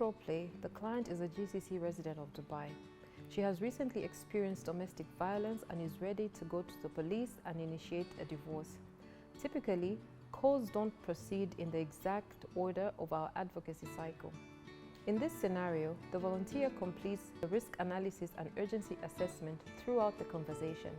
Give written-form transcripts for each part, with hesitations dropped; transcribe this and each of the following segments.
roleplay, the client is a GCC resident of Dubai. She has recently experienced domestic violence and is ready to go to the police and initiate a divorce. Typically, calls don't proceed in the exact order of our advocacy cycle. In this scenario, the volunteer completes the risk analysis and urgency assessment throughout the conversation.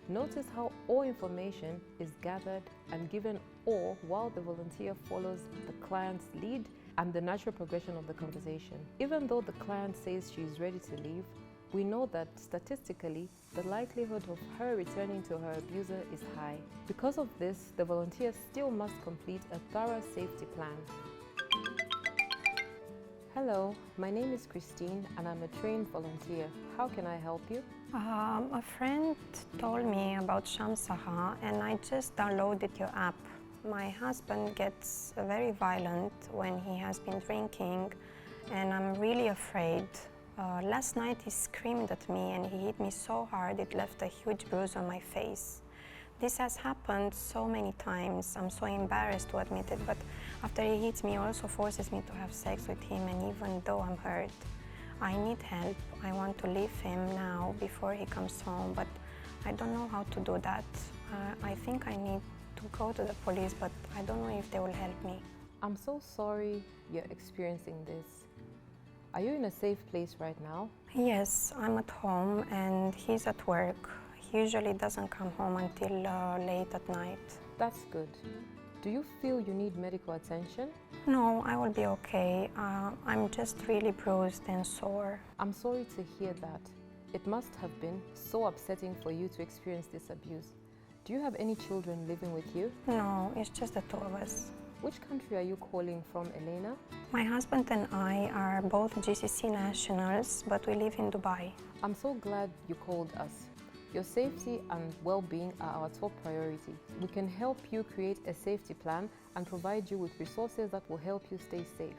Notice how all information is gathered and given all while the volunteer follows the client's lead and the natural progression of the conversation. Even though the client says she is ready to leave, we know that statistically, the likelihood of her returning to her abuser is high. Because of this, the volunteer still must complete a thorough safety plan. Hello, my name is Christine and I'm a trained volunteer. How can I help you? A friend told me about Shamsaha and I just downloaded your app. My husband gets very violent when he has been drinking and I'm really afraid. Last night he screamed at me and he hit me so hard it left a huge bruise on my face. This has happened so many times. I'm so embarrassed to admit it, but after he hits me, he also forces me to have sex with him, and even though I'm hurt, I need help. I want to leave him now before he comes home, but I don't know how to do that. I think I need to go to the police, but I don't know if they will help me. I'm so sorry you're experiencing this. Are you in a safe place right now? Yes, I'm at home and he's at work. He usually doesn't come home until late at night. That's good. Do you feel you need medical attention? No, I will be okay. I'm just really bruised and sore. I'm sorry to hear that. It must have been so upsetting for you to experience this abuse. Do you have any children living with you? No, it's just the two of us. Which country are you calling from, Elena? My husband and I are both GCC nationals, but we live in Dubai. I'm so glad you called us. Your safety and well-being are our top priority. We can help you create a safety plan and provide you with resources that will help you stay safe.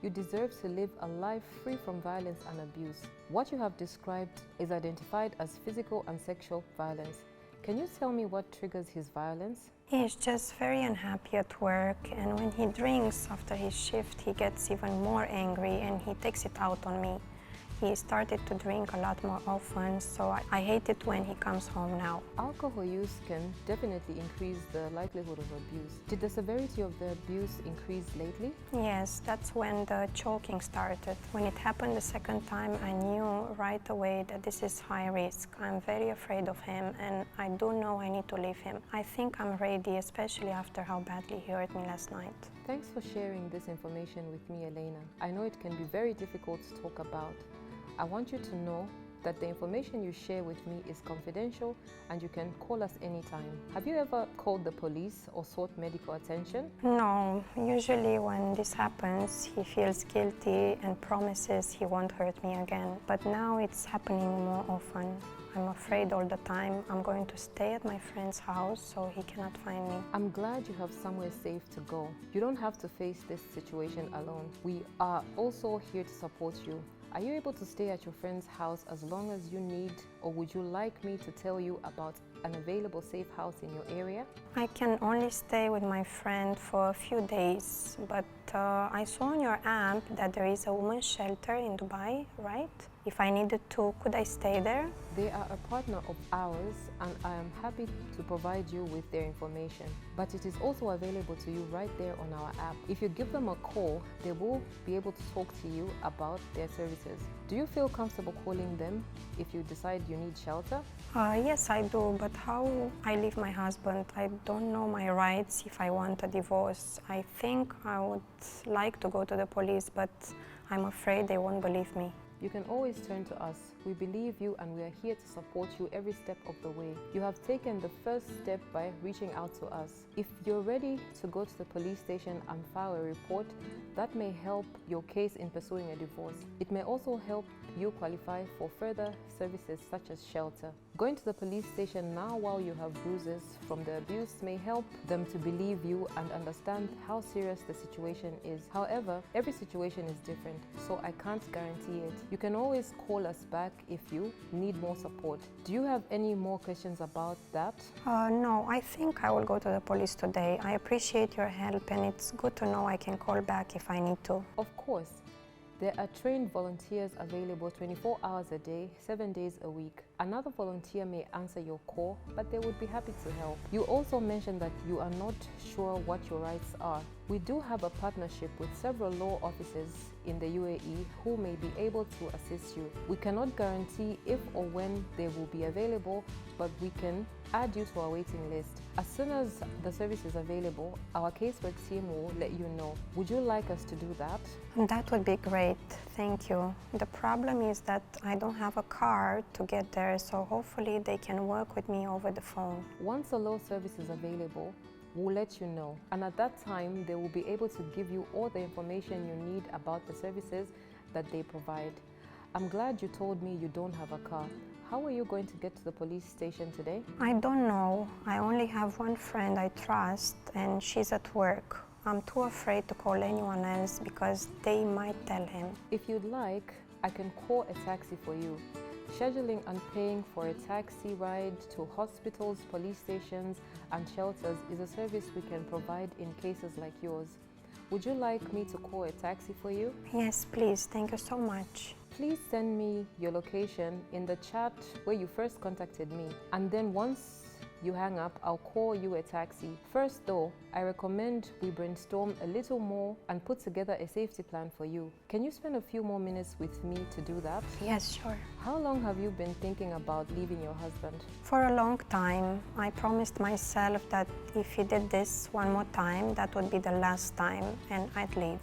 You deserve to live a life free from violence and abuse. What you have described is identified as physical and sexual violence. Can you tell me what triggers his violence? He's just very unhappy at work, and when he drinks after his shift, he gets even more angry and he takes it out on me. He started to drink a lot more often, so I hate it when he comes home now. Alcohol use can definitely increase the likelihood of abuse. Did the severity of the abuse increase lately? Yes, that's when the choking started. When it happened the second time, I knew right away that this is high risk. I'm very afraid of him and I do know I need to leave him. I think I'm ready, especially after how badly he hurt me last night. Thanks for sharing this information with me, Elena. I know it can be very difficult to talk about. I want you to know that the information you share with me is confidential and you can call us anytime. Have you ever called the police or sought medical attention? No, usually when this happens, he feels guilty and promises he won't hurt me again. But now it's happening more often. I'm afraid all the time. I'm going to stay at my friend's house so he cannot find me. I'm glad you have somewhere safe to go. You don't have to face this situation alone. We are also here to support you. Are you able to stay at your friend's house as long as you need, or would you like me to tell you about an available safe house in your area? I can only stay with my friend for a few days, but I saw on your app that there is a women's shelter in Dubai, right? If I needed to, could I stay there? They are a partner of ours and I am happy to provide you with their information. But it is also available to you right there on our app. If you give them a call, they will be able to talk to you about their services. Do you feel comfortable calling them if you decide you need shelter? Yes, I do, but how I leave my husband? I don't know my rights if I want a divorce. I think I would like to go to the police, but I'm afraid they won't believe me. You can always turn to us. We believe you and we are here to support you every step of the way. You have taken the first step by reaching out to us. If you're ready to go to the police station and file a report, that may help your case in pursuing a divorce. It may also help you qualify for further services such as shelter. Going to the police station now while you have bruises from the abuse may help them to believe you and understand how serious the situation is. However, every situation is different, so I can't guarantee it. You can always call us back if you need more support. Do you have any more questions about that? No, I think I will go to the police today. I appreciate your help and it's good to know I can call back if I need to. Of course. There are trained volunteers available 24 hours a day, 7 days a week. Another volunteer may answer your call, but they would be happy to help. You also mentioned that you are not sure what your rights are. We do have a partnership with several law offices in the UAE who may be able to assist you. We cannot guarantee if or when they will be available, but we can add you to our waiting list. As soon as the service is available, our casework team will let you know. Would you like us to do that? That would be great, thank you. The problem is that I don't have a car to get there, so hopefully they can work with me over the phone. Once a law service is available, we'll let you know. And at that time, they will be able to give you all the information you need about the services that they provide. I'm glad you told me you don't have a car. How are you going to get to the police station today? I don't know. I only have one friend I trust, and she's at work. I'm too afraid to call anyone else because they might tell him. If you'd like, I can call a taxi for you. Scheduling and paying for a taxi ride to hospitals, police stations, and shelters is a service we can provide in cases like yours. Would you like me to call a taxi for you? Yes, please. Thank you so much. Please send me your location in the chat where you first contacted me. And then once you hang up, I'll call you a taxi. First though, I recommend we brainstorm a little more and put together a safety plan for you. Can you spend a few more minutes with me to do that? Yes, sure. How long have you been thinking about leaving your husband? For a long time. I promised myself that if he did this one more time, that would be the last time, and I'd leave.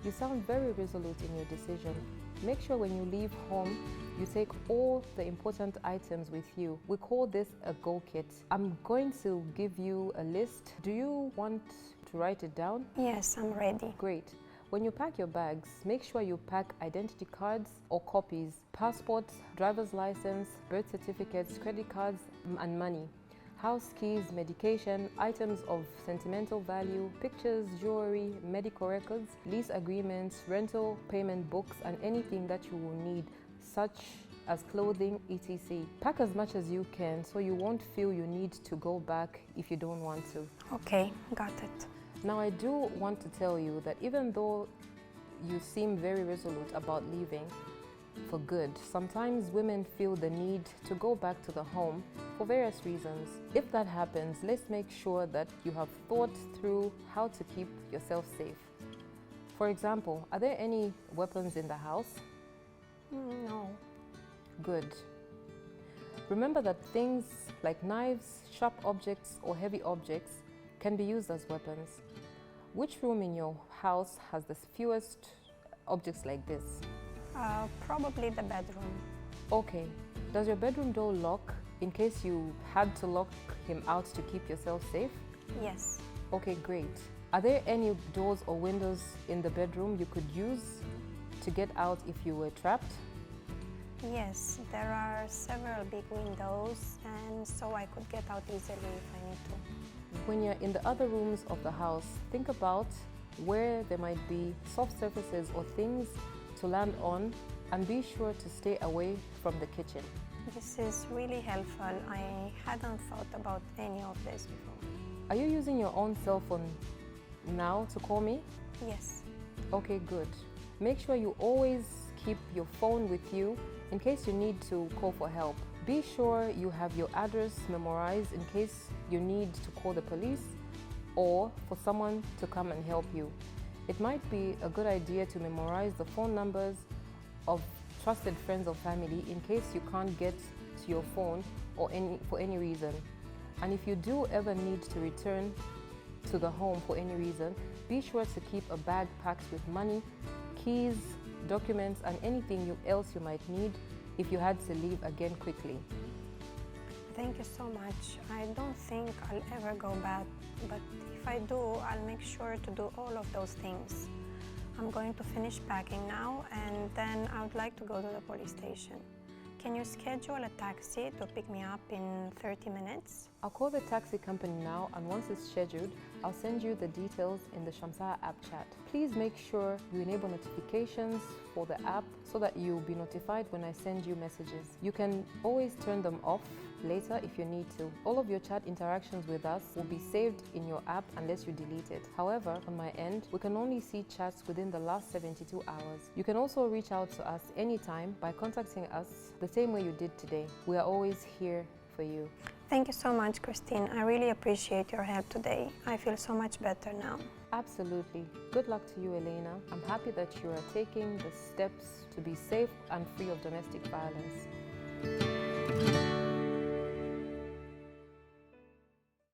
You sound very resolute in your decision. Make sure when you leave home, you take all the important items with you. We call this a go kit. I'm going to give you a list. Do you want to write it down? Yes, I'm ready. Great. When you pack your bags, make sure you pack identity cards or copies, passports, driver's license, birth certificates, credit cards, and money. House keys, medication, items of sentimental value, pictures, jewelry, medical records, lease agreements, rental payment books, and anything that you will need, such as clothing, etc. Pack as much as you can so you won't feel you need to go back if you don't want to. Okay, got it. Now I do want to tell you that even though you seem very resolute about leaving for good, sometimes women feel the need to go back to the home for various reasons. If that happens, let's make sure that you have thought through how to keep yourself safe. For example, are there any weapons in the house? No. Good. Remember that things like knives, sharp objects, or heavy objects can be used as weapons. Which room in your house has the fewest objects like this? Probably the bedroom. Okay. Does your bedroom door lock in case you had to lock him out to keep yourself safe? Yes. Okay, great. Are there any doors or windows in the bedroom you could use to get out if you were trapped? Yes, there are several big windows, and so I could get out easily if I need to. When you're in the other rooms of the house, think about where there might be soft surfaces or things to land on, and be sure to stay away from the kitchen. This is really helpful. I hadn't thought about any of this before. Are you using your own cell phone now to call me? Yes. Okay, good. Make sure you always keep your phone with you in case you need to call for help. Be sure you have your address memorized in case you need to call the police or for someone to come and help you. It might be a good idea to memorize the phone numbers of trusted friends or family in case you can't get to your phone or for any reason. And if you do ever need to return to the home for any reason, be sure to keep a bag packed with money, keys, documents, and anything else you might need if you had to leave again quickly. Thank you so much. I don't think I'll ever go back, but if I do, I'll make sure to do all of those things. I'm going to finish packing now, and then I would like to go to the police station. Can you schedule a taxi to pick me up in 30 minutes? I'll call the taxi company now, and once it's scheduled, I'll send you the details in the Shamsaha app chat. Please make sure you enable notifications for the app so that you'll be notified when I send you messages. You can always turn them off later if you need to. All of your chat interactions with us will be saved in your app unless you delete it. However, on my end, we can only see chats within the last 72 hours. You can also reach out to us anytime by contacting us the same way you did today. We are always here for you. Thank you so much, Christine. I really appreciate your help today. I feel so much better now. Absolutely. Good luck to you, Elena. I'm happy that you are taking the steps to be safe and free of domestic violence.